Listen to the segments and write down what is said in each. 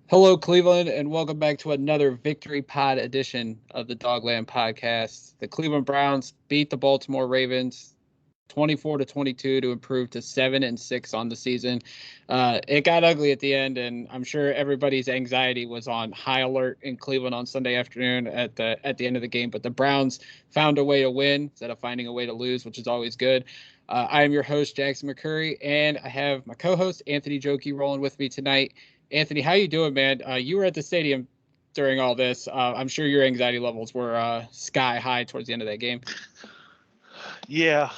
Hello, Cleveland, and welcome back to another Victory Pod edition of the Dogland Podcast. The Cleveland Browns beat the Baltimore Ravens 24-22 to improve to 7-6 on the season. It got ugly at the end, and I'm sure everybody's anxiety was on high alert in Cleveland on Sunday afternoon at the end of the game. But the Browns found a way to win instead of finding a way to lose, which is always good. I am your host, Jackson McCurry, and I have my co-host Anthony Jokey rolling with me tonight. Anthony, how you doing, man? You were at the stadium during all this. I'm sure your anxiety levels were sky high towards the end of that game. Yeah,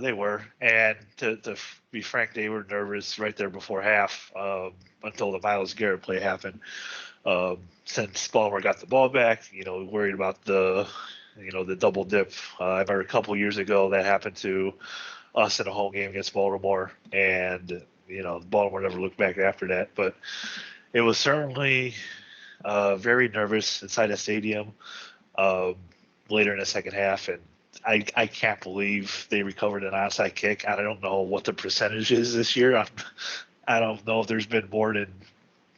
they were. And to be frank, they were nervous right there before half until the Myles Garrett play happened. Since Baltimore got the ball back, worried about the double dip. I remember a couple years ago that happened to us in a home game against Baltimore, and Baltimore never looked back after that. But it was certainly very nervous inside the stadium later in the second half, and I can't believe they recovered an onside kick. I don't know what the percentage is this year. I don't know if there's been more than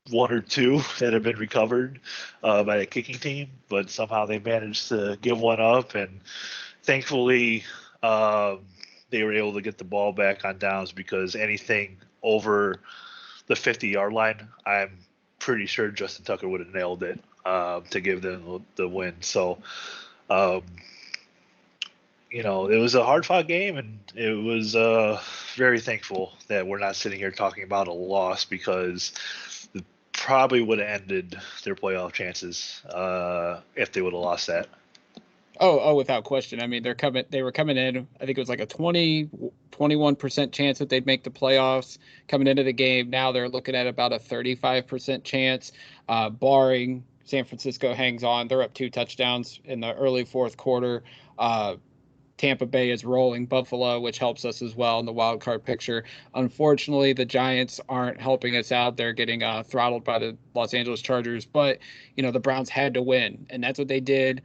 one or two that have been recovered by the kicking team, but somehow they managed to give one up, and thankfully they were able to get the ball back on downs, because anything over the 50-yard line, I'm pretty sure Justin Tucker would have nailed it to give them the win. So, it was a hard-fought game, and it was very thankful that we're not sitting here talking about a loss, because it probably would have ended their playoff chances if they would have lost that. Oh, without question. I mean, they were coming in, I think it was like a 21% chance that they'd make the playoffs coming into the game. Now they're looking at about a 35% chance, barring San Francisco hangs on. They're up 2 touchdowns in the early fourth quarter. Tampa Bay is rolling Buffalo, which helps us as well in the wild card picture. Unfortunately, the Giants aren't helping us out. They're getting throttled by the Los Angeles Chargers, but the Browns had to win, and that's what they did.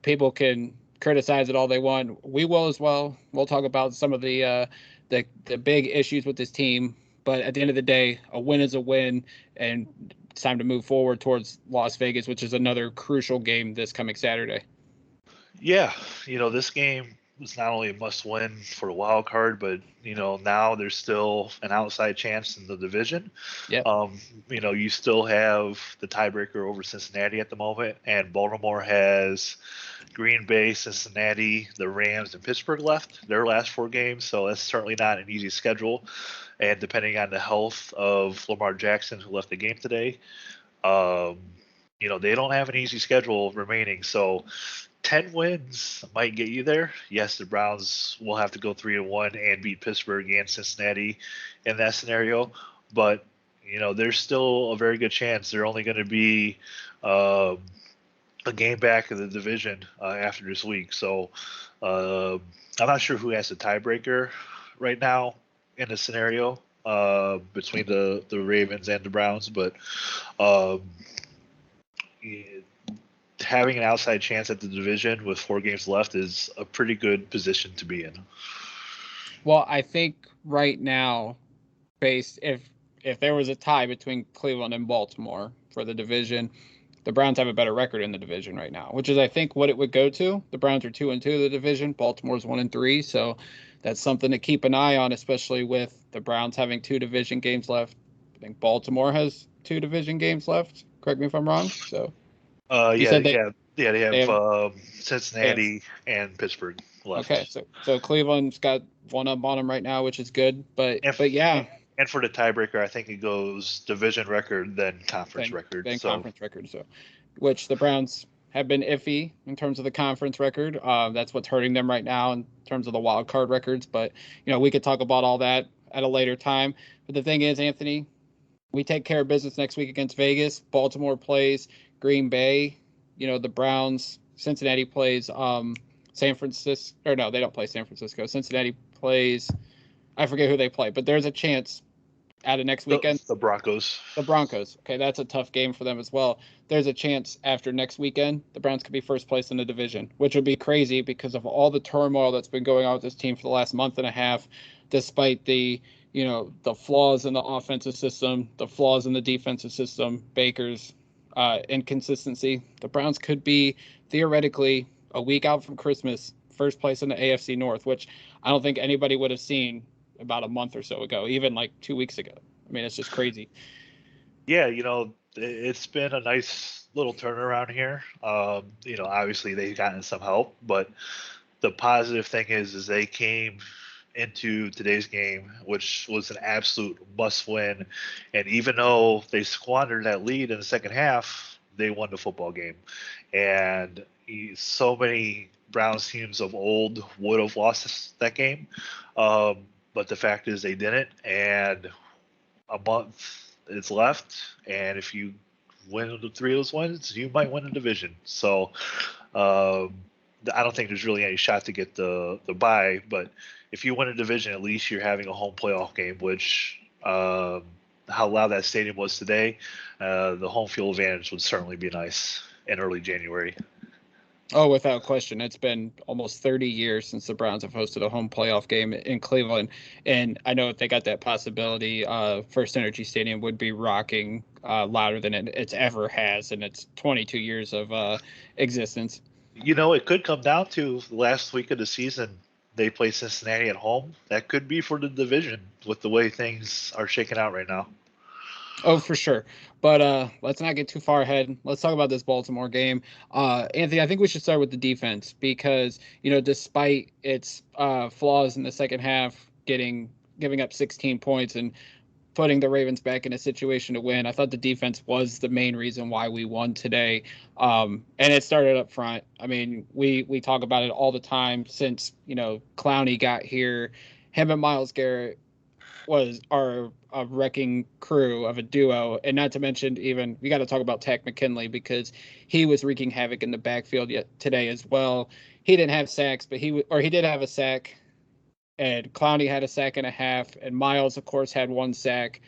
People can criticize it all they want. We will as well. We'll talk about some of the big issues with this team, but at the end of the day, a win is a win, and it's time to move forward towards Las Vegas, which is another crucial game this coming Saturday. Yeah, this game was not only a must-win for the wild card, but now there's still an outside chance in the division. Yeah. You still have the tiebreaker over Cincinnati at the moment, and Baltimore has Green Bay, Cincinnati, the Rams, and Pittsburgh left their last 4 games. So that's certainly not an easy schedule. And depending on the health of Lamar Jackson, who left the game today, they don't have an easy schedule remaining. So 10 wins might get you there. Yes, the Browns will have to go 3-1 and beat Pittsburgh and Cincinnati in that scenario. But, there's still a very good chance they're only going to be a game back of the division after this week. So I'm not sure who has the tiebreaker right now in the scenario between the Ravens and the Browns. But having an outside chance at the division with 4 games left is a pretty good position to be in. Well, I think right now, if there was a tie between Cleveland and Baltimore for the division, the Browns have a better record in the division right now, which is, I think, what it would go to. The Browns are 2-2 in the division. Baltimore's 1-3. So that's something to keep an eye on, especially with the Browns having 2 division games left. I think Baltimore has 2 division games left. Correct me if I'm wrong. So. They have Cincinnati and Pittsburgh left. Okay, so Cleveland's got one up on them right now, which is good. But yeah. And for the tiebreaker, I think it goes division record, then conference record. Conference record. So, which the Browns have been iffy in terms of the conference record. That's what's hurting them right now in terms of the wild card records. But we could talk about all that at a later time. But the thing is, Anthony, we take care of business next week against Vegas. Baltimore plays Green Bay. The Browns. Cincinnati plays San Francisco. Or no, they don't play San Francisco. Cincinnati plays. I forget who they play, but there's a chance out of next weekend. The Broncos. The Broncos. Okay, that's a tough game for them as well. There's a chance after next weekend, the Browns could be first place in the division, which would be crazy because of all the turmoil that's been going on with this team for the last month and a half, despite the the flaws in the offensive system, the flaws in the defensive system, Baker's inconsistency. The Browns could be theoretically a week out from Christmas, first place in the AFC North, which I don't think anybody would have seen about a month or so ago, even like 2 weeks ago. I mean, it's just crazy. Yeah, it's been a nice little turnaround here. Obviously they've gotten some help, but the positive thing is they came into today's game, which was an absolute must win. And even though they squandered that lead in the second half, they won the football game. And so many Browns teams of old would have lost that game. But the fact is they didn't. And a month is left. And if you win the three of those wins, you might win the division. So, I don't think there's really any shot to get the bye, but if you win a division, at least you're having a home playoff game, which how loud that stadium was today, the home field advantage would certainly be nice in early January. Oh, without question. It's been almost 30 years since the Browns have hosted a home playoff game in Cleveland. And I know if they got that possibility, First Energy Stadium would be rocking louder than it's ever has in its 22 years of existence. It could come down to the last week of the season. They play Cincinnati at home. That could be for the division with the way things are shaking out right now. Oh, for sure. But let's not get too far ahead. Let's talk about this Baltimore game. Anthony, I think we should start with the defense because, despite its flaws in the second half, giving up 16 points and putting the Ravens back in a situation to win, I thought the defense was the main reason why we won today. And it started up front. I mean, we talk about it all the time since, Clowney got here. Him and Myles Garrett was a wrecking crew of a duo, and not to mention even we got to talk about Takk McKinley because he was wreaking havoc in the backfield today as well. He didn't have sacks, but he did have a sack, and Clowney had a sack and a half, and Myles, of course, had one sack,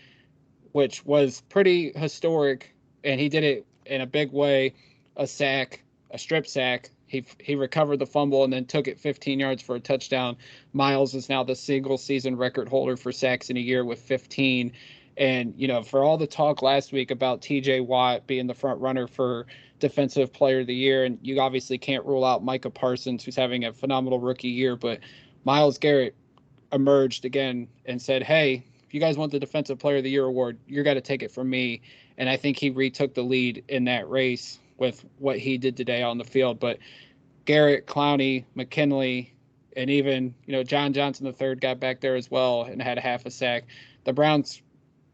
which was pretty historic, and he did it in a big way. A sack, a strip sack. He recovered the fumble and then took it 15 yards for a touchdown. Myles is now the single season record holder for sacks in a year with 15. And, for all the talk last week about TJ Watt being the front runner for Defensive Player of the Year, and you obviously can't rule out Micah Parsons, who's having a phenomenal rookie year, but Myles Garrett emerged again and said, hey, if you guys want the Defensive Player of the Year award, you're got to take it from me. And I think he retook the lead in that race with what he did today on the field. But Garrett, Clowney, McKinley, and even, John Johnson III got back there as well and had a half a sack. The Browns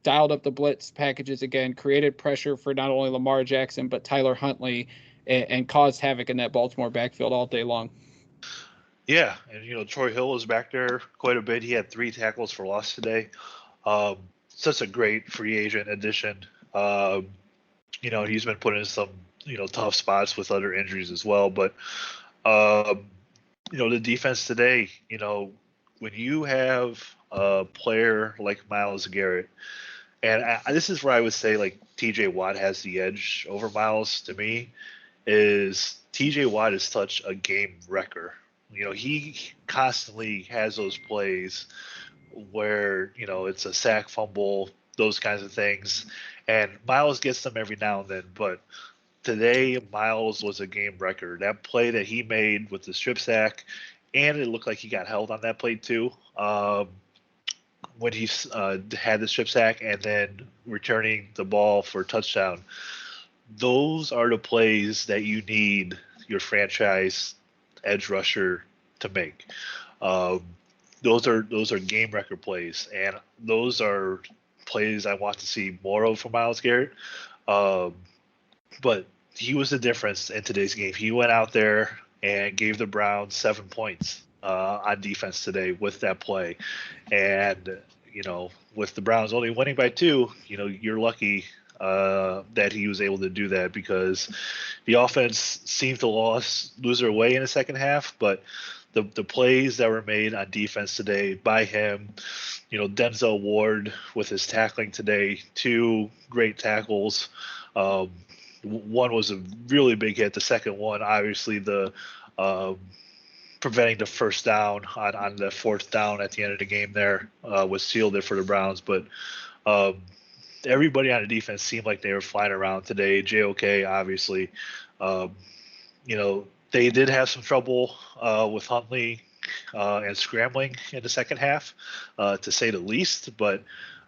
dialed up the blitz packages again, created pressure for not only Lamar Jackson, but Tyler Huntley, and caused havoc in that Baltimore backfield all day long. Yeah, and Troy Hill was back there quite a bit. He had 3 tackles for loss today. Such a great free agent addition. He's been put in some tough spots with other injuries as well. But the defense today, when you have a player like Myles Garrett, and this is where I would say like TJ Watt has the edge over Myles to me, is TJ Watt is such a game wrecker. He constantly has those plays where, it's a sack, fumble, those kinds of things. And Myles gets them every now and then. But today, Myles was a game wrecker. That play that he made with the strip sack, and it looked like he got held on that play too, when he had the strip sack and then returning the ball for a touchdown. Those are the plays that you need your franchise edge rusher to make. Those are game record plays, and those are plays I want to see more of from Myles Garrett. But he was the difference in today's game. He went out there and gave the Browns 7 points on defense today with that play. And, with the Browns only winning by 2, you're lucky that he was able to do that because the offense seemed to lose their way in the second half. But the plays that were made on defense today by him, Denzel Ward with his tackling today, 2 great tackles. One was a really big hit. The second one, obviously, the preventing the first down on the fourth down at the end of the game there was sealed it for the Browns. But everybody on the defense seemed like they were flying around today. JOK, obviously. They did have some trouble with Huntley and scrambling in the second half, to say the least. But,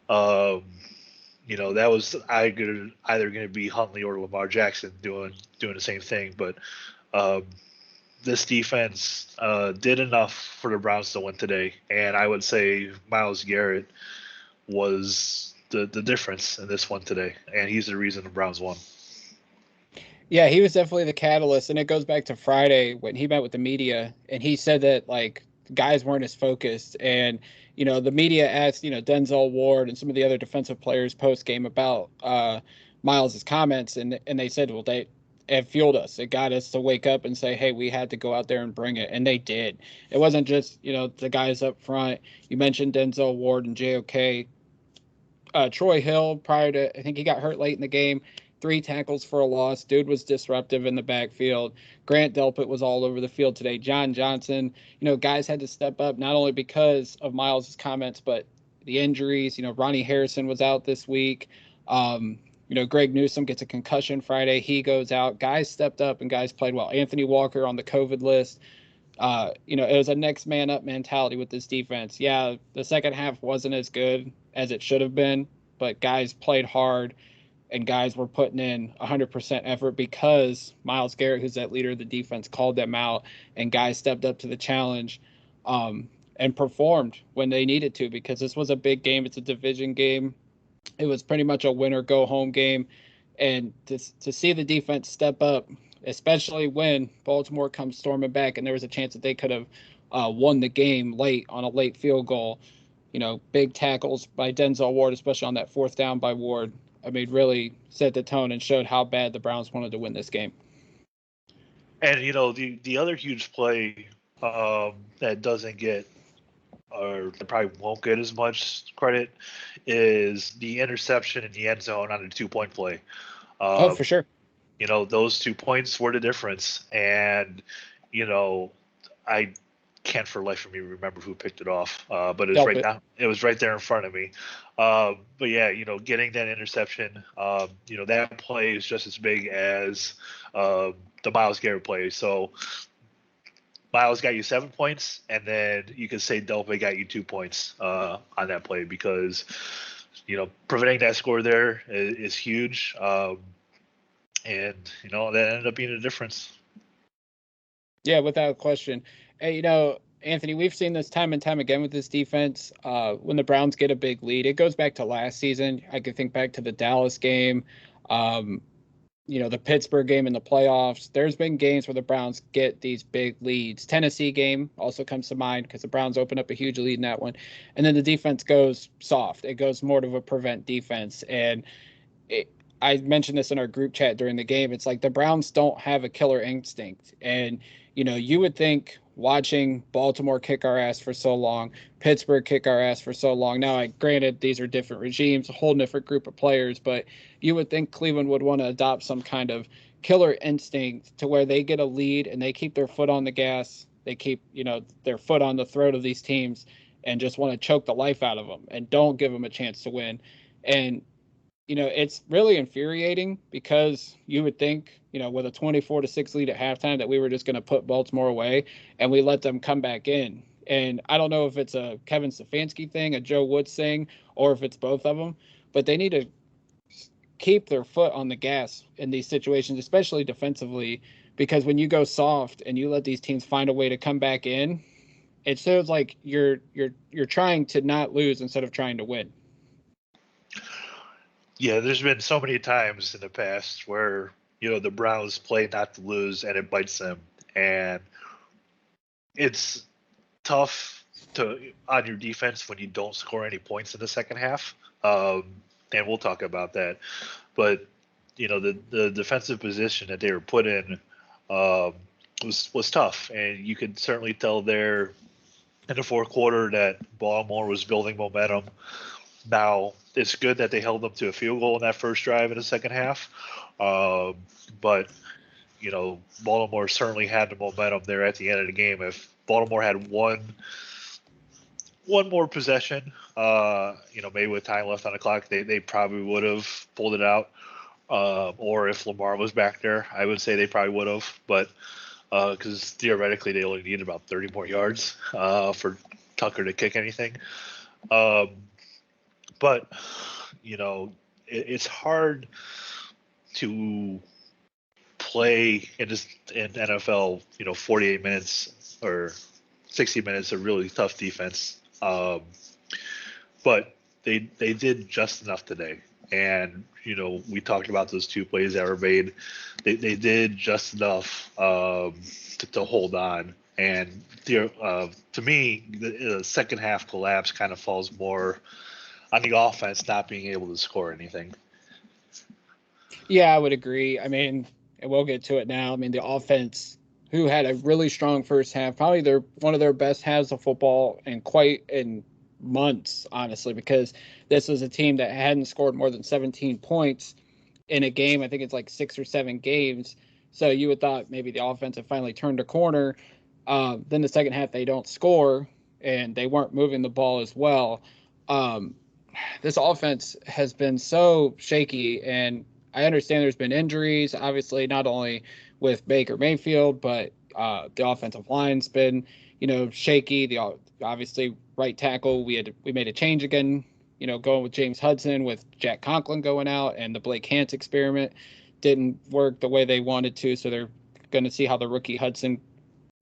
that was either going to be Huntley or Lamar Jackson doing the same thing. But this defense did enough for the Browns to win today. And I would say Myles Garrett was the difference in this one today. And he's the reason the Browns won. Yeah, he was definitely the catalyst. And it goes back to Friday when he met with the media. And he said that, guys weren't as focused. And, the media asked, Denzel Ward and some of the other defensive players post-game about Myles' comments. And they said, well, it fueled us. It got us to wake up and say, hey, we had to go out there and bring it. And they did. It wasn't just, the guys up front. You mentioned Denzel Ward and JOK. Troy Hill, prior to, I think he got hurt late in the game, 3 tackles for a loss. Dude was disruptive in the backfield. Grant Delpit was all over the field today. John Johnson, guys had to step up, not only because of Myles' comments, but the injuries. Ronnie Harrison was out this week. Greg Newsome gets a concussion Friday. He goes out. Guys stepped up and guys played well. Anthony Walker on the COVID list. It was a next man up mentality with this defense. Yeah, the second half wasn't as good as it should have been, but guys played hard and guys were putting in 100% effort because Myles Garrett, who's that leader of the defense, called them out, and guys stepped up to the challenge and performed when they needed to, because this was a big game. It's a division game. It was pretty much a win or go home game. And to see the defense step up, especially when Baltimore comes storming back and there was a chance that they could have won the game late on a late field goal, big tackles by Denzel Ward, especially on that fourth down by Ward, really set the tone and showed how bad the Browns wanted to win this game. And, the other huge play that doesn't get, or probably won't get as much credit, is the interception in the end zone on a 2-point play. For sure. Those 2 points were the difference. And, I can't for the life of me remember who picked it off, but it was right there in front of me. But yeah, getting that interception, that play is just as big as the Myles Garrett play. So Myles got you 7 points, and then you could say Delpit got you 2 points on that play, because preventing that score there is huge, and that ended up being a difference. Yeah, without question. Hey, Anthony, we've seen this time and time again with this defense. When the Browns get a big lead, it goes back to last season. I could think back to the Dallas game, the Pittsburgh game in the playoffs. There's been games where the Browns get these big leads. Tennessee game also comes to mind because the Browns open up a huge lead in that one. And then the defense goes soft. It goes more to a prevent defense. And I mentioned this in our group chat during the game. It's like the Browns don't have a killer instinct. And, you would think watching Baltimore kick our ass for so long, Pittsburgh kick our ass for so long. Now, granted, these are different regimes, a whole different group of players, but you would think Cleveland would want to adopt some kind of killer instinct to where they get a lead and they keep their foot on the gas. They keep, their foot on the throat of these teams and just want to choke the life out of them and don't give them a chance to win. And, it's really infuriating because you would think, with a 24-6 lead at halftime that we were just going to put Baltimore away, and we let them come back in. And I don't know if it's a Kevin Stefanski thing, a Joe Woods thing, or if it's both of them, but they need to keep their foot on the gas in these situations, especially defensively, because when you go soft and you let these teams find a way to come back in, it shows like you're trying to not lose instead of trying to win. Yeah, there's been so many times in the past where, the Browns play not to lose and it bites them. And it's tough on your defense when you don't score any points in the second half. And we'll talk about that. But, the defensive position that they were put in was tough. And you could certainly tell there in the fourth quarter that Baltimore was building momentum. Now, it's good that they held them to a field goal in that first drive in the second half. But, Baltimore certainly had the momentum there at the end of the game. If Baltimore had one more possession, maybe with time left on the clock, they probably would have pulled it out. Or if Lamar was back there, I would say they probably would have. But because theoretically they only need about 30 more yards for Tucker to kick anything. But it's hard to play in NFL, 48 minutes or 60 minutes of really tough defense. But they did just enough today. And, we talked about those two plays that were made. They did just enough to hold on. And to me, the second half collapse kind of falls more on the offense not being able to score anything. Yeah, I would agree. I mean, and we'll get to it now. I mean, the offense, who had a really strong first half, probably one of their best halves of football in months, honestly, because this was a team that hadn't scored more than 17 points in a game. I think it's like 6 or 7 games. So you would thought maybe the offense had finally turned a corner. Then the second half, they don't score, and they weren't moving the ball as well. This offense has been so shaky, and I understand there's been injuries, obviously, not only with Baker Mayfield, but the offensive line's been, shaky. Obviously right tackle, we made a change again, going with James Hudson, with Jack Conklin going out, and the Blake Hance experiment didn't work the way they wanted to. So they're going to see how the rookie Hudson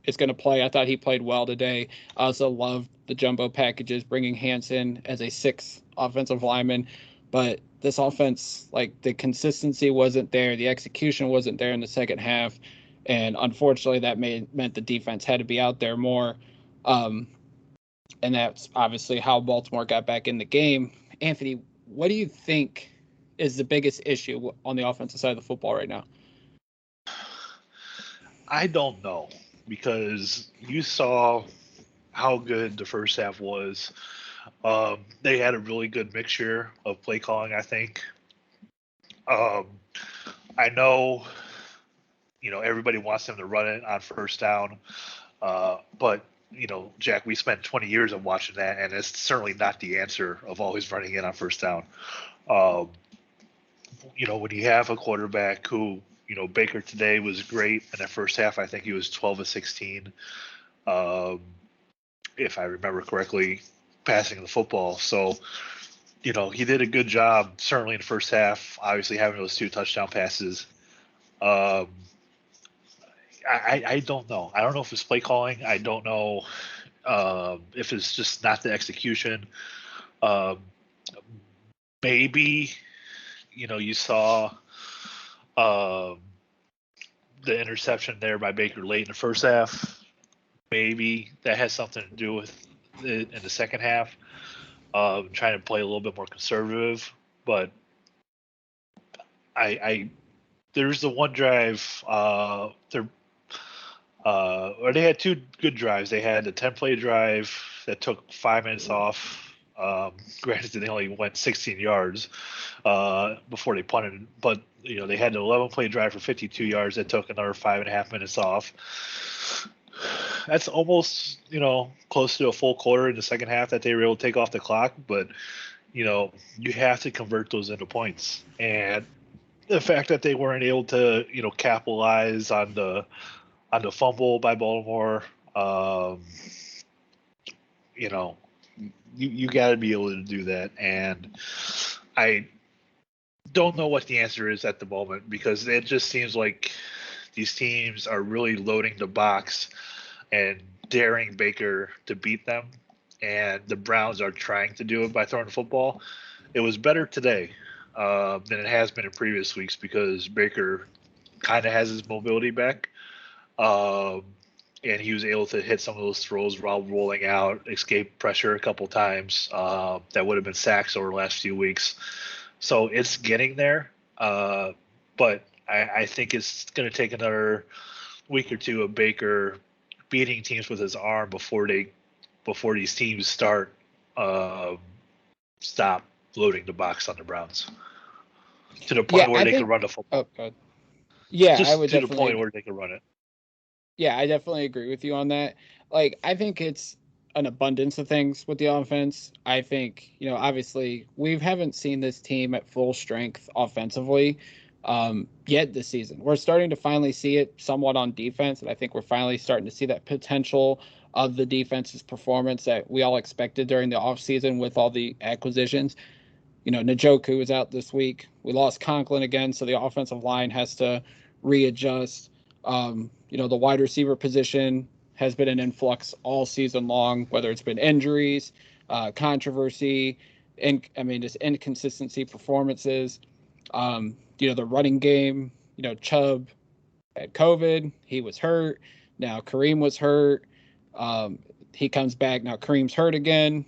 is going to play. I thought he played well today. I also loved the jumbo packages, bringing Hance in as a 6th offensive lineman. But this offense, like, the consistency wasn't there. The execution wasn't there in the second half. And unfortunately, that meant the defense had to be out there more. And that's obviously how Baltimore got back in the game. Anthony, what do you think is the biggest issue on the offensive side of the football right now? I don't know, because you saw how good the first half was. They had a really good mixture of play calling, I think. I know, everybody wants them to run it on first down. But, Jack, we spent 20 years of watching that, and it's certainly not the answer of always running in on first down. When you have a quarterback who, Baker today was great in the first half. I think he was 12 of 16, if I remember correctly, passing the football. So, he did a good job, certainly in the first half, obviously having those 2 touchdown passes. I don't know. I don't know if it's play calling. I don't know if it's just not the execution. Maybe, you saw the interception there by Baker late in the first half. Maybe that has something to do with it in the second half. Trying to play a little bit more conservative, but there's the one drive. Or they had 2 good drives. They had the 10-play drive that took 5 minutes off. Granted, they only went 16 yards before they punted, but they had an 11-play drive for 52 yards that took another 5.5 minutes off. That's almost close to a full quarter in the second half that they were able to take off the clock. But you have to convert those into points, and the fact that they weren't able to capitalize on the fumble by Baltimore, you got to be able to do that. And I don't know what the answer is at the moment, because it just seems like these teams are really loading the box and daring Baker to beat them. And the Browns are trying to do it by throwing the football. It was better today than it has been in previous weeks, because Baker kind of has his mobility back. And he was able to hit some of those throws while rolling out, escape pressure a couple times that would have been sacks over the last few weeks. So it's getting there, but I think it's going to take another week or two of Baker beating teams with his arm before these teams stop loading the box on the Browns to the point where they can run the football. Oh, Yeah, I just would to the point definitely. where they can run it. Yeah, I definitely agree with you on that. Like, I think it's an abundance of things with the offense. I think, obviously we haven't seen this team at full strength offensively yet this season. We're starting to finally see it somewhat on defense, and I think we're finally starting to see that potential of the defense's performance that we all expected during the offseason with all the acquisitions. Njoku is out this week. We lost Conklin again, so the offensive line has to readjust. The wide receiver position has been an influx all season long, whether it's been injuries, controversy, and just inconsistency performances. The running game, Chubb had COVID, he was hurt. Now Kareem was hurt. Um, he comes back. Now Kareem's hurt again.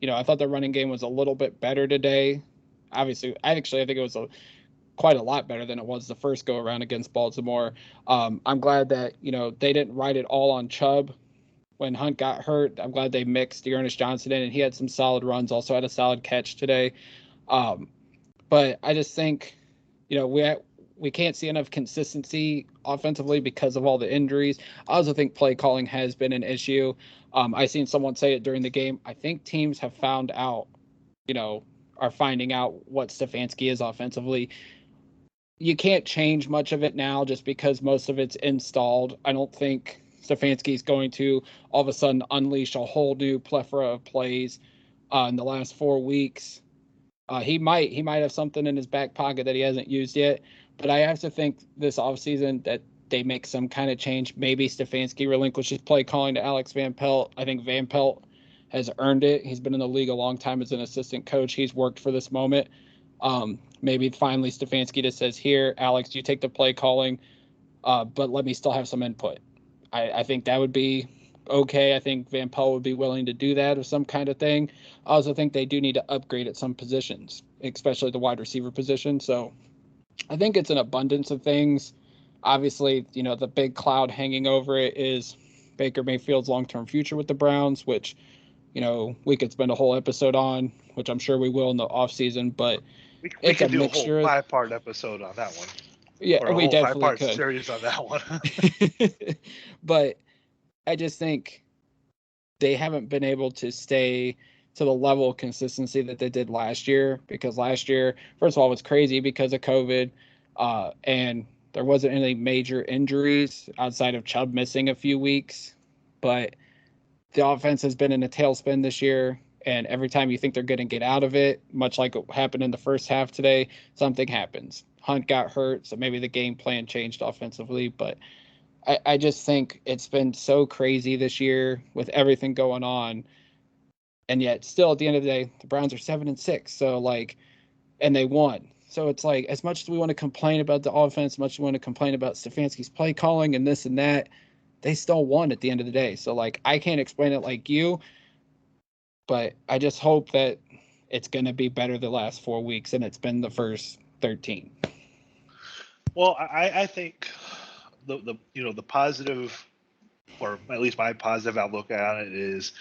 I thought the running game was a little bit better today. Obviously, I think it was quite a lot better than it was the first go around against Baltimore. I'm glad that they didn't write it all on Chubb when Hunt got hurt. I'm glad they mixed Dearness Johnson in, and he had some solid runs. Also had a solid catch today. Um, but I just think we can't see enough consistency offensively because of all the injuries. I also think play calling has been an issue. I seen someone say it during the game. I think teams have found out, are finding out what Stefanski is offensively. You can't change much of it now just because most of it's installed. I don't think Stefanski's going to all of a sudden unleash a whole new plethora of plays in the last 4 weeks. He might have something in his back pocket that he hasn't used yet, but I have to think this offseason that they make some kind of change. Maybe Stefanski relinquishes play calling to Alex Van Pelt. I think Van Pelt has earned it. He's been in the league a long time as an assistant coach. He's worked for this moment. Maybe finally Stefanski just says, "Here, Alex, you take the play calling, but let me still have some input." I think that would be okay. I think Van Pelt would be willing to do that or some kind of thing. I also think they do need to upgrade at some positions, especially the wide receiver position. So I think it's an abundance of things. Obviously, the big cloud hanging over it is Baker Mayfield's long-term future with the Browns, which, we could spend a whole episode on, which I'm sure we will in the offseason, but We it's a could do a whole mixture. 5-part episode on that one, or Yeah, a we whole definitely 5-part could. series on that one. But I just think they haven't been able to stay to the level of consistency that they did last year, because last year, first of all, it was crazy because of COVID, and there wasn't any major injuries outside of Chubb missing a few weeks. But the offense has been in a tailspin this year, and every time you think they're going to get out of it, much like what happened in the first half today, something happens. Hunt got hurt, so maybe the game plan changed offensively, but I just think it's been so crazy this year with everything going on. And yet still at the end of the day, the Browns are 7-6. So and they won. So it's like, as much as we want to complain about the offense, as much as we want to complain about Stefanski's play calling and this and that, they still won at the end of the day. So I can't explain it like you, but I just hope that it's going to be better the last 4 weeks than it's been the first 13. Well, I think the positive, or at least my positive outlook on it, is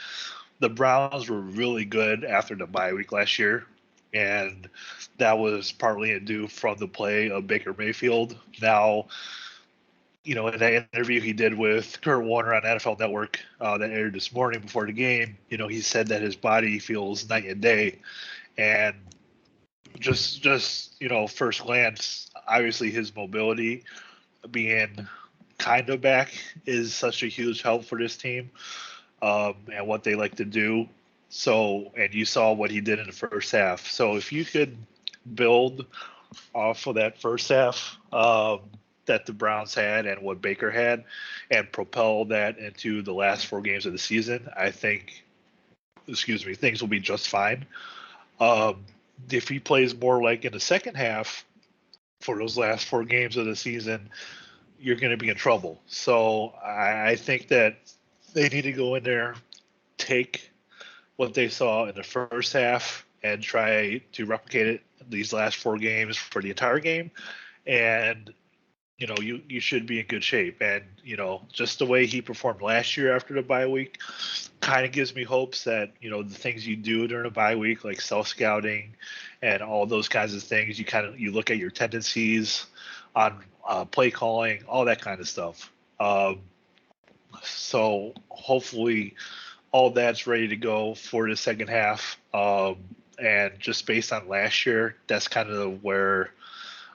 the Browns were really good after the bye week last year, and that was partly due from the play of Baker Mayfield. Now, in that interview he did with Kurt Warner on NFL Network that aired this morning before the game, he said that his body feels night and day, and just first glance, obviously his mobility being kind of back is such a huge help for this team, and what they like to do. So, and you saw what he did in the first half. So if you could build off of that first half that the Browns had and what Baker had, and propel that into the last 4 games of the season, I think, things will be just fine. If he plays more like in the second half for those last 4 games of the season, you're going to be in trouble. So I think that they need to go in there, take what they saw in the first half, and try to replicate it these last 4 games for the entire game. And, you should be in good shape. And, just the way he performed last year after the bye week kind of gives me hopes that, the things you do during a bye week, like self-scouting and all those kinds of things, you look at your tendencies on play calling, all that kind of stuff. So hopefully all that's ready to go for the second half. And just based on last year, that's kind of where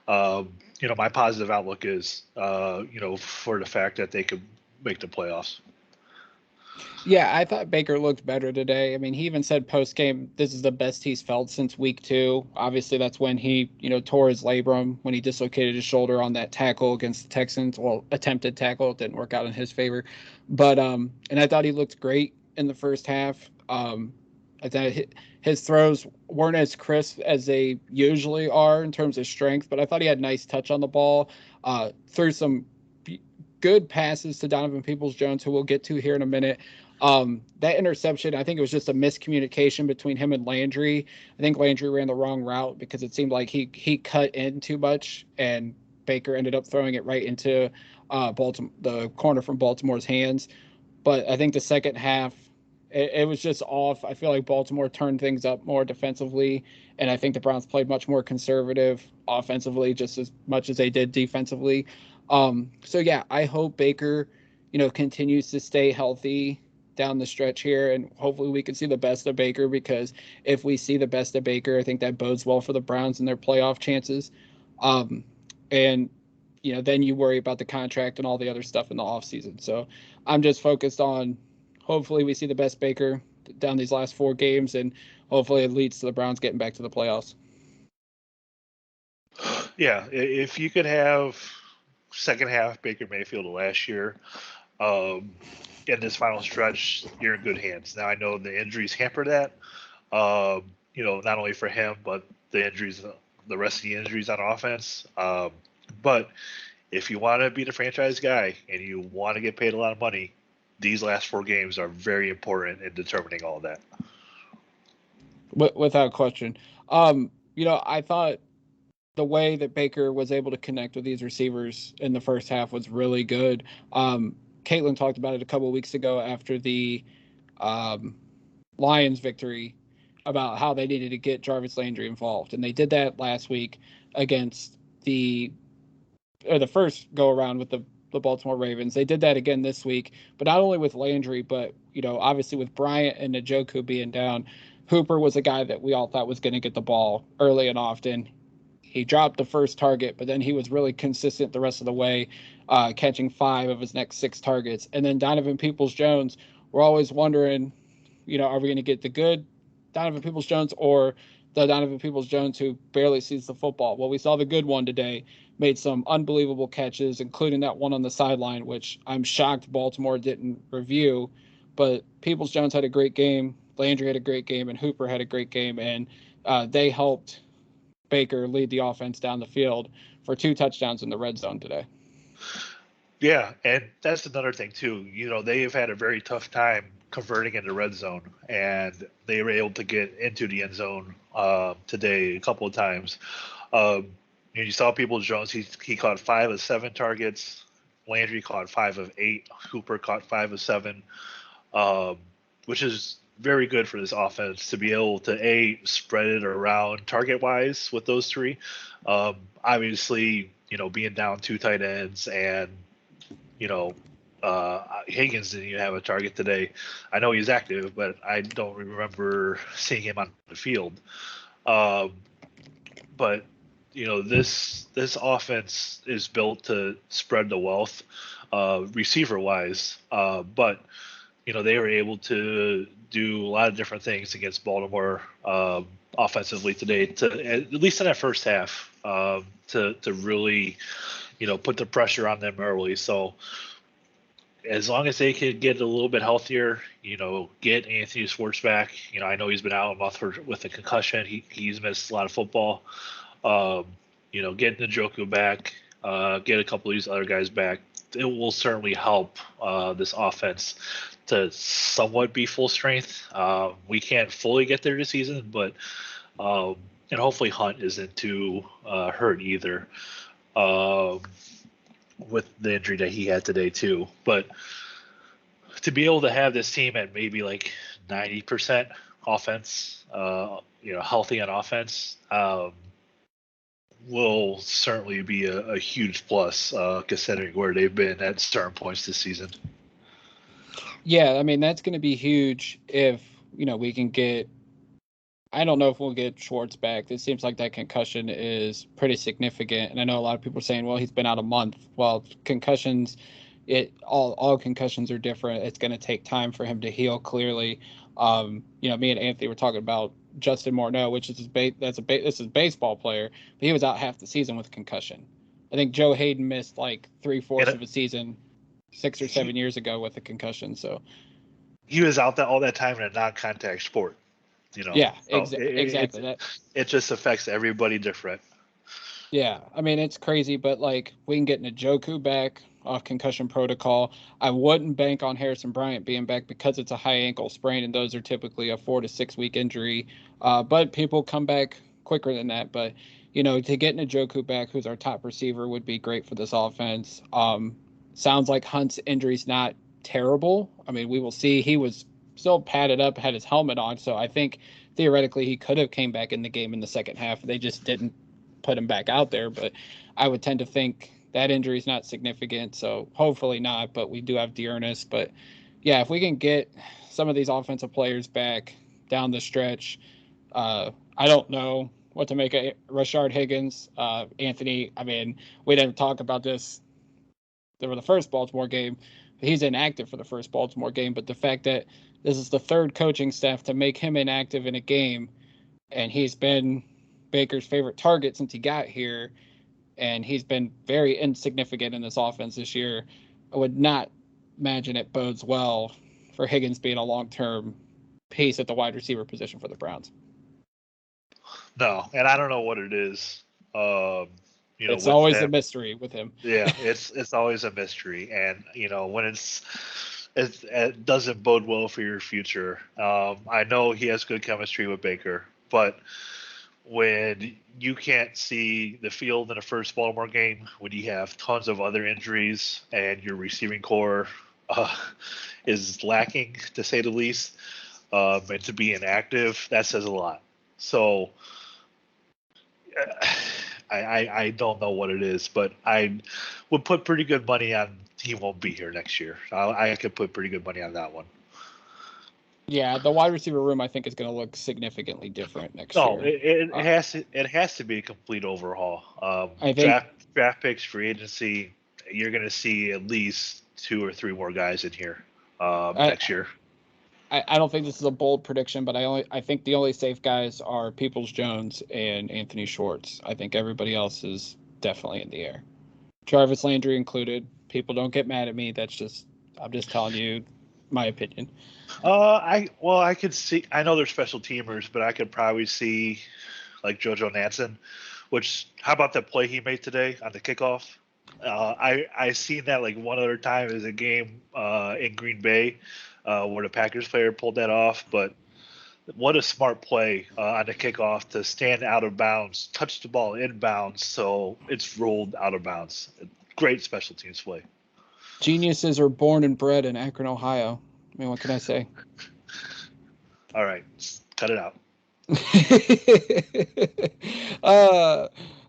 my positive outlook is. For the fact that they could make the playoffs. Yeah, I thought Baker looked better today. I mean, he even said post game, this is the best he's felt since week 2. Obviously, that's when he, tore his labrum, when he dislocated his shoulder on that tackle against the Texans. Well, attempted tackle. It didn't work out in his favor. But, and I thought he looked great in the first half. I thought his throws weren't as crisp as they usually are in terms of strength, but I thought he had nice touch on the ball. Threw some good passes to Donovan Peoples-Jones, who we'll get to here in a minute. That interception, I think it was just a miscommunication between him and Landry. I think Landry ran the wrong route because it seemed like he cut in too much, and Baker ended up throwing it right into the corner from Baltimore's hands. But I think the second half, it was just off. I feel like Baltimore turned things up more defensively, and I think the Browns played much more conservative offensively, just as much as they did defensively. So yeah, I hope Baker, continues to stay healthy down the stretch here, and hopefully we can see the best of Baker, because if we see the best of Baker, I think that bodes well for the Browns and their playoff chances. And then you worry about the contract and all the other stuff in the offseason. So I'm just focused on hopefully we see the best Baker down these last 4 games, and hopefully it leads to the Browns getting back to the playoffs. Yeah, if you could have second half Baker Mayfield of last year, in this final stretch, you're in good hands. Now I know the injuries hamper that, not only for him but the injuries, the rest of the injuries on offense. But if you want to be the franchise guy and you want to get paid a lot of money, these last 4 games are very important in determining all that. Without question. I thought the way that Baker was able to connect with these receivers in the first half was really good. Caitlin talked about it a couple of weeks ago after the Lions victory about how they needed to get Jarvis Landry involved. And they did that last week against the first go around with the Baltimore Ravens. They did that again this week, but not only with Landry, but, obviously with Bryant and Njoku being down, Hooper was a guy that we all thought was going to get the ball early and often. He dropped the first target, but then he was really consistent the rest of the way, catching 5 of his next 6 targets. And then Donovan Peoples-Jones, we're always wondering, are we going to get the good Donovan Peoples-Jones or the Donovan Peoples-Jones who barely sees the football? Well, we saw the good one today, made some unbelievable catches, including that one on the sideline, which I'm shocked Baltimore didn't review. But Peoples-Jones had a great game, Landry had a great game, and Hooper had a great game, and they helped Baker lead the offense down the field for 2 touchdowns in the red zone today. Yeah, and that's another thing too. They have had a very tough time converting in the red zone, and they were able to get into the end zone today a couple of times. You saw Peoples-Jones; he caught 5 of 7 targets. Landry caught 5 of 8. Hooper caught 5 of 7, which is very good for this offense to be able to spread it around target wise with those 3. Obviously, being down 2 tight ends and Higgins didn't even have a target today. I know he's active, but I don't remember seeing him on the field. But this offense is built to spread the wealth, receiver wise. But they were able to do a lot of different things against Baltimore offensively today, at least in that first half, to really, put the pressure on them early. So as long as they could get a little bit healthier, get Anthony Schwartz back. I know he's been out a month with a concussion. He's missed a lot of football. Get Njoku back, get a couple of these other guys back. It will certainly help this offense to somewhat be full strength. We can't fully get there this season, but and hopefully Hunt isn't too hurt either with the injury that he had today too. But to be able to have this team at maybe like 90% offense, healthy on offense, will certainly be a huge plus, considering where they've been at certain points this season. Yeah, I mean, that's going to be huge if, we can get. I don't know if we'll get Schwartz back. It seems like that concussion is pretty significant. And I know a lot of people are saying, well, he's been out a month. Well, concussions, all concussions are different. It's going to take time for him to heal clearly. Me and Anthony were talking about Justin Morneau, which is this is baseball player, but he was out half the season with a concussion. I think Joe Hayden missed like 3/4 of a season 6 or 7 years ago with a concussion. So he was out all that time in a non-contact sport. Yeah, so exactly. It just affects everybody different. Yeah, I mean, it's crazy, but like we can get Njoku back off concussion protocol. I wouldn't bank on Harrison Bryant being back because it's a high ankle sprain, and those are typically a 4 to 6 week injury. But people come back quicker than that. But to get Njoku back, who's our top receiver, would be great for this offense. Sounds like Hunt's injury's not terrible. I mean, we will see. He was still padded up, had his helmet on, so I think theoretically he could have came back in the game in the second half. They just didn't put him back out there, but I would tend to think that injury is not significant, so hopefully not. But we do have Dearness. But yeah, if we can get some of these offensive players back down the stretch, I don't know what to make of Rashard Higgins. Anthony, I mean, we didn't talk about this for the first Baltimore game. He's inactive for the first Baltimore game, but the fact that this is the third coaching staff to make him inactive in a game, and he's been Baker's favorite target since he got here, and he's been very insignificant in this offense this year. I would not imagine it bodes well for Higgins being a long-term piece at the wide receiver position for the Browns. No, and I don't know what it is. It's always a mystery with him. Yeah, it's always a mystery, and when it doesn't bode well for your future. I know he has good chemistry with Baker, but when you can't see the field in the first Baltimore game, when you have tons of other injuries and your receiving core is lacking, to say the least, and to be inactive, that says a lot. So I don't know what it is, but I would put pretty good money on he won't be here next year. I could put pretty good money on that one. Yeah, the wide receiver room I think is going to look significantly different next year. It has to be a complete overhaul. I think draft picks, free agency, you're going to see at least 2 or 3 more guys in here next year. I don't think this is a bold prediction, but I think the only safe guys are Peoples-Jones and Anthony Schwartz. I think everybody else is definitely in the air. Jarvis Landry included. People don't get mad at me. I'm just telling you my opinion. I could see. I know they're special teamers, but I could probably see like JoJo Nansen. Which, how about that play he made today on the kickoff? I seen that like one other time as a game in Green Bay where the Packers player pulled that off. But what a smart play on the kickoff to stand out of bounds, touch the ball inbounds, so it's rolled out of bounds. Great special teams play. Geniuses are born and bred in Akron, Ohio. I mean, what can I say? All right, cut it out.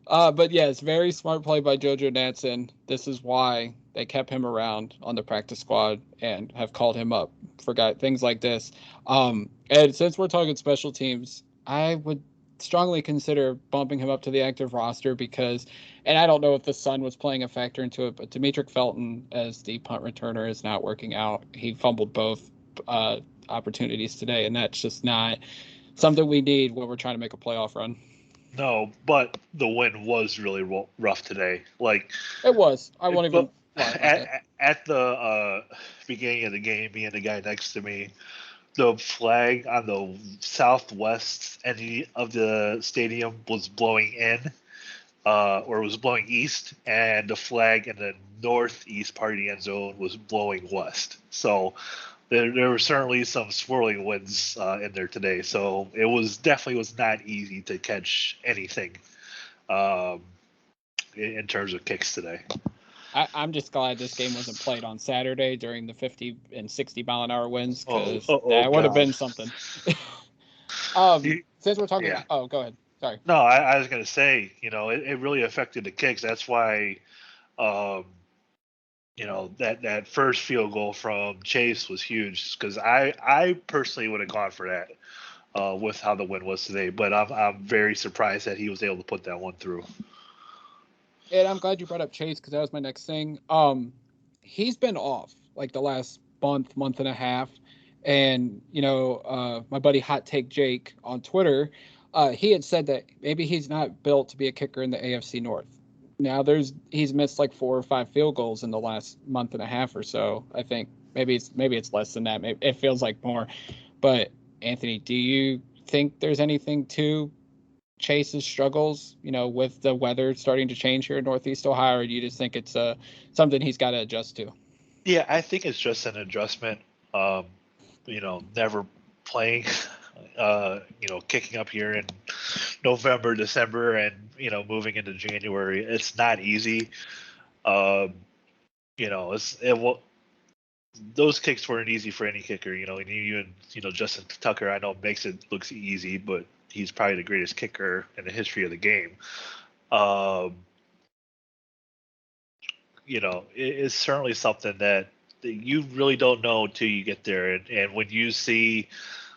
But yes, very smart play by JoJo Nansen. This is why they kept him around on the practice squad and have called him up for things like this. And since we're talking special teams, I would strongly consider bumping him up to the active roster because, and I don't know if the sun was playing a factor into it, but Demetric Felton as the punt returner is not working out. He fumbled both opportunities today, and that's just not something we need when we're trying to make a playoff run. No, but the win was really rough today. Like it was. I won't even. At the beginning of the game, me and the guy next to me, the flag on the southwest end of the stadium was blowing in, or was blowing east, and the flag in the northeast part of the end zone was blowing west. So there were certainly some swirling winds in there today. So it was not easy to catch anything in terms of kicks today. I'm just glad this game wasn't played on Saturday during the 50 and 60 mile an hour winds because that would have been something. Since we're talking, go ahead. Sorry. No, I was going to say, it really affected the kicks. That's why, that first field goal from Chase was huge because I personally would have gone for that with how the wind was today. But I'm very surprised that he was able to put that one through. And I'm glad you brought up Chase because that was my next thing. He's been off like the last month and a half. And, my buddy Hot Take Jake on Twitter, he had said that maybe he's not built to be a kicker in the AFC North. Now he's missed like 4 or 5 field goals in the last month and a half or so. I think maybe it's less than that. Maybe it feels like more. But Anthony, do you think there's anything to Chase's struggles, with the weather starting to change here in Northeast Ohio, or do you just think it's something he's got to adjust to? Yeah, I think it's just an adjustment. Never playing, kicking up here in November, December, and moving into January. It's not easy. Those kicks weren't easy for any kicker. And even Justin Tucker, I know makes it looks easy, but he's probably the greatest kicker in the history of the game. It's certainly something that you really don't know until you get there. And when you see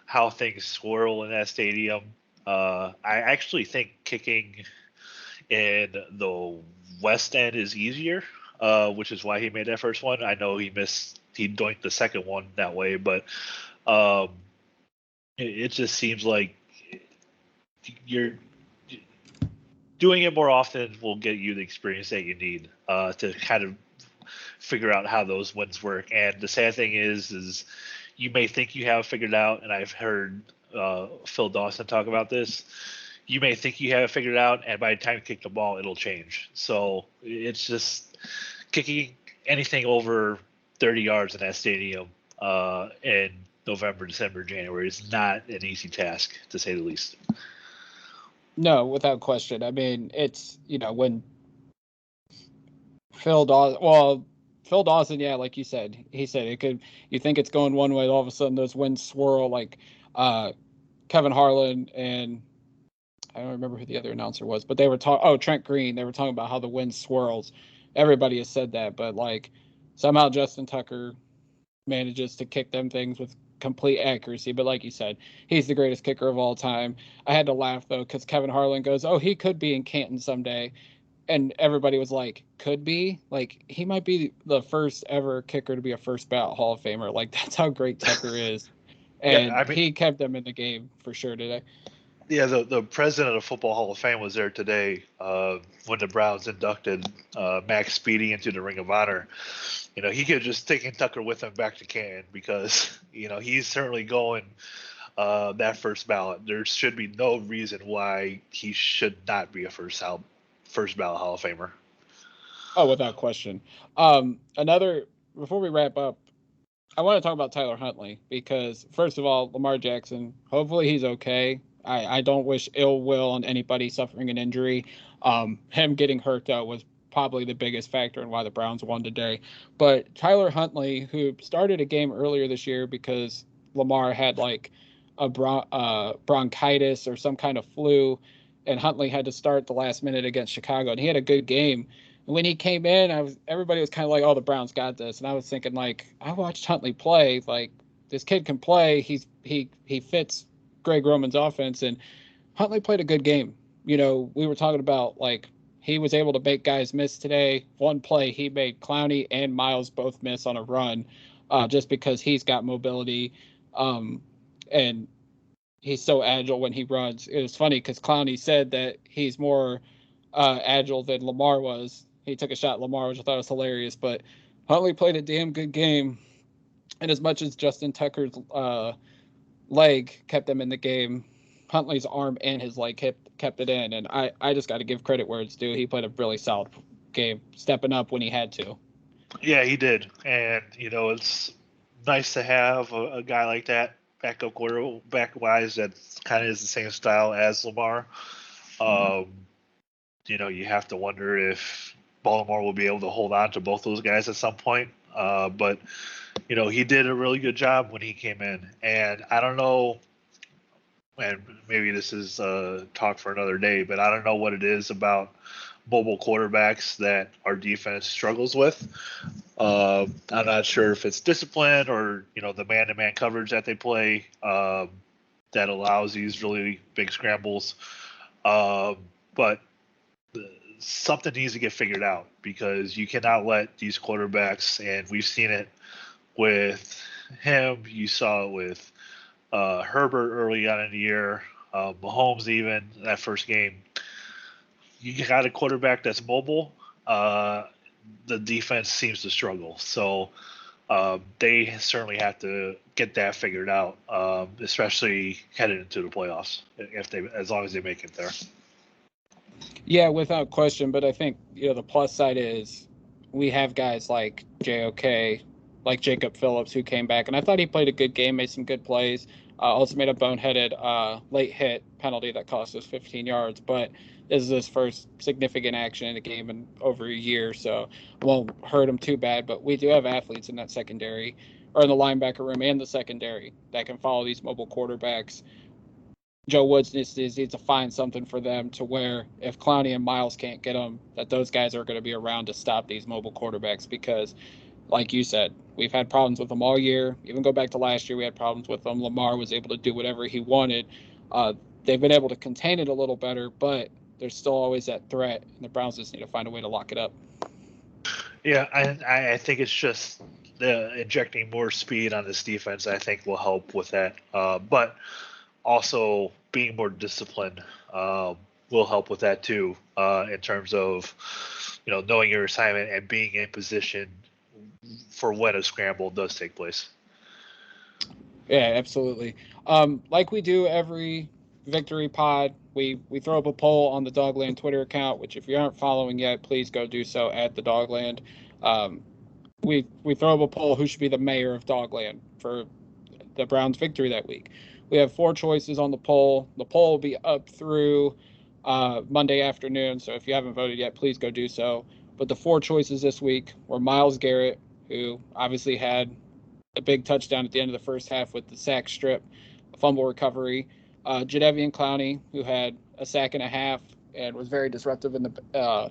how things swirl in that stadium, I actually think kicking in the West End is easier, which is why he made that first one. I know he doinked the second one that way, but it just seems like you're doing it more often will get you the experience that you need to kind of figure out how those wins work. And the sad thing is you may think you have it figured out, and I've heard Phil Dawson talk about this. You may think you have it figured out, and by the time you kick the ball, it'll change. So it's just kicking anything over 30 yards in that stadium in November, December, January is not an easy task, to say the least. No, without question. I mean, it's, when Phil Dawson, yeah, like you said, he said you think it's going one way, all of a sudden those winds swirl, like Kevin Harlan and I don't remember who the other announcer was, but they were Trent Green, they were talking about how the wind swirls. Everybody has said that, but like somehow Justin Tucker manages to kick them things with complete accuracy. But like you said, he's the greatest kicker of all time. I had to laugh though because Kevin Harlan goes, "Oh, he could be in Canton someday," and everybody was like, "Could be?" Like he might be the first ever kicker to be a first ballot Hall of Famer. Like that's how great Tucker is, and Yeah, I mean, he kept them in the game for sure today. Yeah, the president of the Football Hall of Fame was there today when the Browns inducted Max Speedy into the Ring of Honor. He could have just taken Tucker with him back to Canton because he's certainly going that first ballot. There should be no reason why he should not be a first ballot Hall of Famer. Oh, without question. Before we wrap up, I want to talk about Tyler Huntley because first of all, Lamar Jackson, hopefully he's okay. I don't wish ill will on anybody suffering an injury. Him getting hurt though was probably the biggest factor in why the Browns won today. But Tyler Huntley, who started a game earlier this year because Lamar had like a bronchitis or some kind of flu, and Huntley had to start the last minute against Chicago, and he had a good game. And when he came in, everybody was kind of like, "Oh, the Browns got this," and I was thinking like, I watched Huntley play. Like this kid can play. He fits Greg Roman's offense, and Huntley played a good game. We were talking about like he was able to make guys miss today. One play he made Clowney and Miles both miss on a run, just because he's got mobility, and he's so agile when he runs. It was funny because Clowney said that he's more agile than Lamar was. He took a shot at Lamar, which I thought was hilarious. But Huntley played a damn good game, and as much as Justin Tucker's leg kept them in the game, Huntley's arm and his leg kept it in. And I just got to give credit where it's due. He played a really solid game, stepping up when he had to. Yeah, he did. And, it's nice to have a guy like that backup quarterback wise that kind of is the same style as Lamar. You have to wonder if Baltimore will be able to hold on to both those guys at some point. But he did a really good job when he came in. And I don't know and maybe this is talk for another day, but I don't know what it is about mobile quarterbacks that our defense struggles with. I'm not sure if it's discipline or the man-to-man coverage that they play that allows these really big scrambles. But something needs to get figured out because you cannot let these quarterbacks, and we've seen it with him. You saw it with Herbert early on in the year, Mahomes even that first game. You got a quarterback that's mobile. The defense seems to struggle. So they certainly have to get that figured out, especially headed into the playoffs, as long as they make it there. Yeah, without question. But I think the plus side is we have guys like JOK, like Jacob Phillips, who came back, and I thought he played a good game, made some good plays. Also made a boneheaded late hit penalty that cost us 15 yards, but this is his first significant action in a game in over a year, so it won't hurt him too bad. But we do have athletes in that secondary, or in the linebacker room and the secondary, that can follow these mobile quarterbacks. Joe Woods needs to find something for them to where if Clowney and Miles can't get them, that those guys are going to be around to stop these mobile quarterbacks because, like you said, we've had problems with them all year. Even go back to last year, we had problems with them. Lamar was able to do whatever he wanted. They've been able to contain it a little better, but there's still always that threat, and the Browns just need to find a way to lock it up. Yeah, I think it's just injecting more speed on this defense, I think, will help with that. But also being more disciplined will help with that too, in terms of knowing your assignment and being in position for when a scramble does take place. Yeah, absolutely. Like we do every victory pod, we throw up a poll on the Dogland Twitter account, which if you aren't following yet, please go do so at the Dogland. We throw up a poll who should be the mayor of Dogland for the Browns' victory that week. We have 4 choices on the poll. The poll will be up through Monday afternoon, so if you haven't voted yet, please go do so. But the 4 choices this week were Myles Garrett, who obviously had a big touchdown at the end of the first half with the sack strip, a fumble recovery. Jadeveon Clowney, who had a sack and a half and was very disruptive in the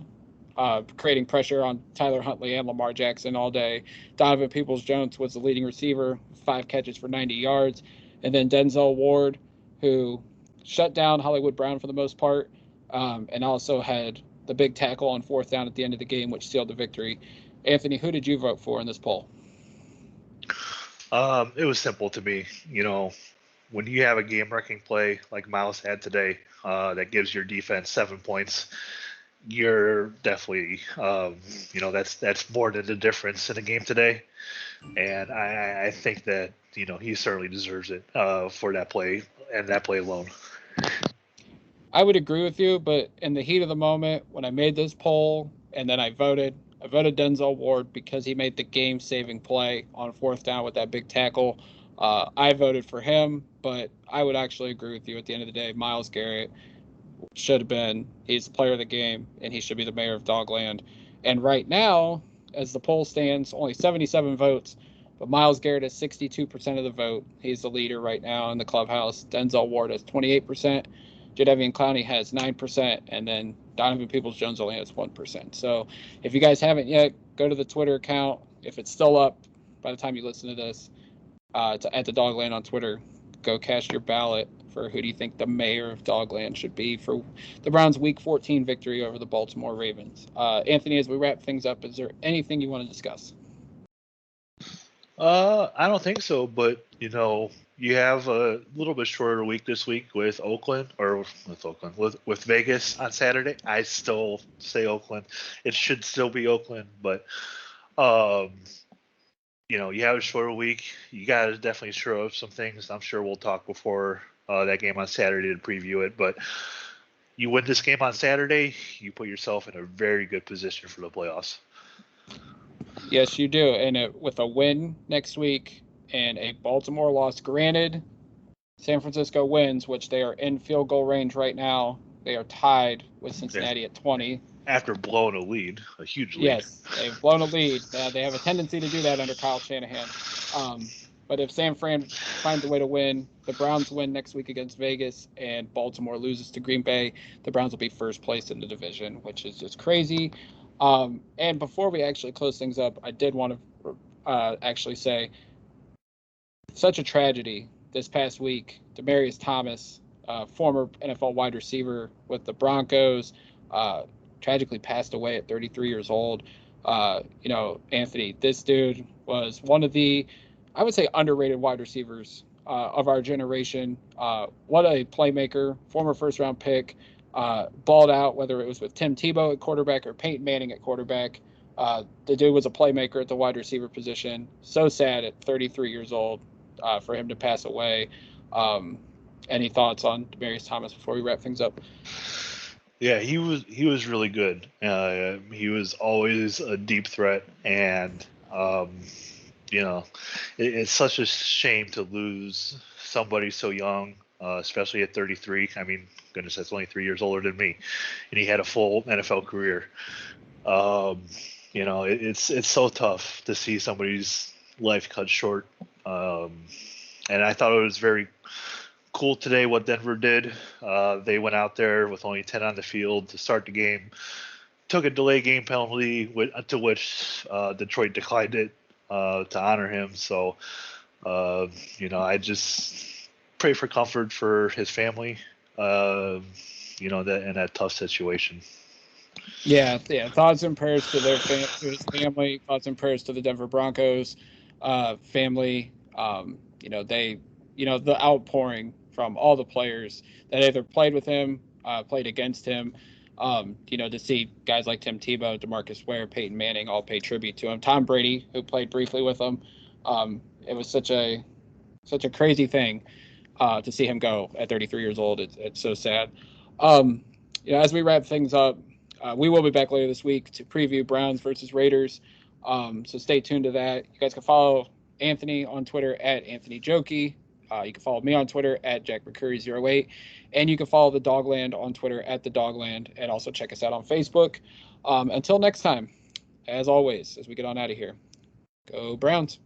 creating pressure on Tyler Huntley and Lamar Jackson all day. Donovan Peoples-Jones was the leading receiver, 5 catches for 90 yards. And then Denzel Ward, who shut down Hollywood Brown for the most part, and also had the big tackle on 4th down at the end of the game, which sealed the victory. Anthony, who did you vote for in this poll? It was simple to me. When you have a game-wrecking play like Miles had today, that gives your defense 7 points, you're definitely, that's more than the difference in a game today. And I think that, he certainly deserves it for that play and that play alone. I would agree with you, but in the heat of the moment, when I made this poll and then I voted Denzel Ward because he made the game-saving play on 4th down with that big tackle. I voted for him, but I would actually agree with you at the end of the day. Myles Garrett should have been, he's the player of the game, and he should be the mayor of Dogland. And right now, as the poll stands, only 77 votes, but Myles Garrett has 62% of the vote. He's the leader right now in the clubhouse. Denzel Ward has 28%. Jadeveon Clowney has 9%, and then Donovan Peoples-Jones only has 1%. So if you guys haven't yet, go to the Twitter account. If it's still up by the time you listen to this, at the Dogland on Twitter, go cast your ballot for who do you think the mayor of Dogland should be for the Browns' Week 14 victory over the Baltimore Ravens. Anthony, as we wrap things up, is there anything you want to discuss? I don't think so, but you have a little bit shorter week this week with Vegas on Saturday. I still say Oakland. It should still be Oakland, but you have a shorter week. You got to definitely show up some things. I'm sure we'll talk before that game on Saturday to preview it, but you win this game on Saturday, you put yourself in a very good position for the playoffs. Yes, you do. And with a win next week and a Baltimore loss, granted, San Francisco wins, which they are in field goal range right now. They are tied with Cincinnati at 20. After blowing a lead, a huge lead. Yes, they've blown a lead. They have a tendency to do that under Kyle Shanahan. But if San Fran finds a way to win, the Browns win next week against Vegas, and Baltimore loses to Green Bay, the Browns will be first place in the division, which is just crazy. And before we actually close things up, I did want to actually say such a tragedy this past week. Demaryius Thomas, former NFL wide receiver with the Broncos, tragically passed away at 33 years old. Anthony, this dude was one of the, I would say, underrated wide receivers of our generation. What a playmaker, former first round pick, balled out, whether it was with Tim Tebow at quarterback or Peyton Manning at quarterback. The dude was a playmaker at the wide receiver position. So sad at 33 years old for him to pass away. Any thoughts on Demaryius Thomas before we wrap things up? Yeah, he was really good. He was always a deep threat, and it's such a shame to lose somebody so young, especially at 33. I mean, goodness, that's only 3 years older than me, and he had a full NFL career. It's so tough to see somebody's life cut short. And I thought it was very cool today what Denver did. They went out there with only 10 on the field to start the game, took a delay game penalty, to which Detroit declined it to honor him. So, I just pray for comfort for his family, that in that tough situation. Yeah. Thoughts and prayers to to his family. Thoughts and prayers to the Denver Broncos family. The outpouring from all the players that either played with him, played against him. To see guys like Tim Tebow, DeMarcus Ware, Peyton Manning all pay tribute to him. Tom Brady, who played briefly with him. It was such a crazy thing to see him go at 33 years old. It's so sad. As we wrap things up, we will be back later this week to preview Browns versus Raiders. So stay tuned to that. You guys can follow Anthony on Twitter at Anthony Jokey. You can follow me on Twitter at JackMcCurry08. And you can follow the Dogland on Twitter at the Dogland, and also check us out on Facebook. Until next time, as always, as we get on out of here, go Browns.